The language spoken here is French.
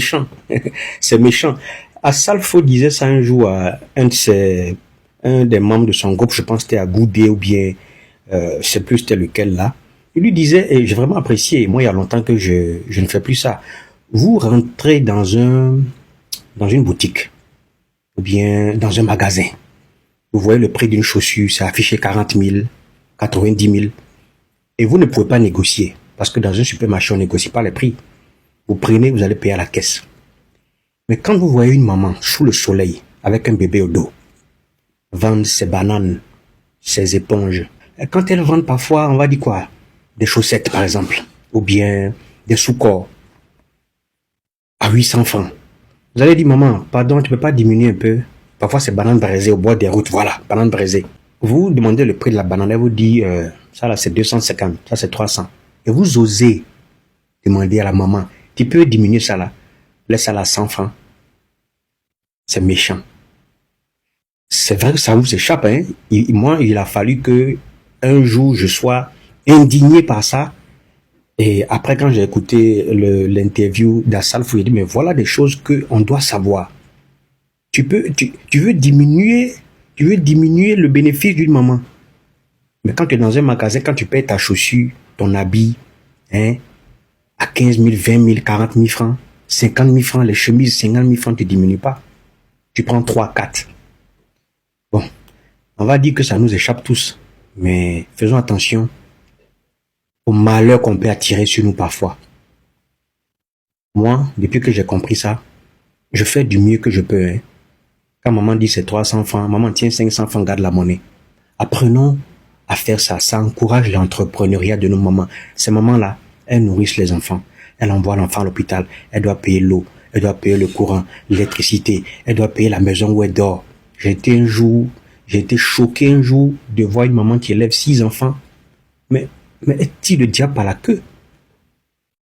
méchant. C'est méchant. Assalfo disait ça un jour à un des membres de son groupe, je pense que c'était à Goudé ou bien, je sais plus c'était lequel là. Il lui disait, et j'ai vraiment apprécié, moi il y a longtemps que je ne fais plus ça. Vous rentrez dans une boutique ou bien dans un magasin. Vous voyez le prix d'une chaussure, c'est affiché 40 000, 90 000. Et vous ne pouvez pas négocier. Parce que dans un supermarché, on ne négocie pas les prix. Vous prenez, vous allez payer à la caisse. Mais quand vous voyez une maman sous le soleil, avec un bébé au dos, vendre ses bananes, ses éponges, et quand elles vendent parfois, on va dire quoi? Des chaussettes, par exemple. Ou bien des sous-corps à 800 francs. Vous allez dire, maman, pardon, tu peux pas diminuer un peu? Parfois, c'est banane braisée au bord des routes. Voilà, banane braisée. Vous demandez le prix de la banane, elle vous dit, ça là, c'est 250, ça c'est 300. Et vous osez demander à la maman, tu peux diminuer ça là? Laisse ça là 100 francs. C'est méchant. C'est vrai que ça vous échappe, hein. Moi, il a fallu que un jour je sois indigné par ça. Et après, quand j'ai écouté l'interview d'Assalfo, j'ai dit, mais voilà des choses qu'on doit savoir. Tu veux diminuer le bénéfice d'une maman. Mais quand tu es dans un magasin, quand tu payes ta chaussure, ton habit, hein, à 15 000, 20 000, 40 000 francs, 50 000 francs, les chemises, 50 000 francs, tu ne diminues pas. Tu prends 3, 4. Bon, on va dire que ça nous échappe tous. Mais faisons attention au malheur qu'on peut attirer sur nous parfois. Moi, depuis que j'ai compris ça, je fais du mieux que je peux. Hein. Quand maman dit c'est 300 francs, maman tient 500 francs, garde la monnaie. Apprenons à faire ça. Ça encourage l'entrepreneuriat de nos mamans. Ces mamans-là, elles nourrissent les enfants. Elles envoient l'enfant à l'hôpital. Elle doit payer l'eau. Elle doit payer le courant, l'électricité. Elle doit payer la maison où elle dort. J'ai été choqué un jour de voir une maman qui élève 6 enfants. Mais est-il le diable à la queue?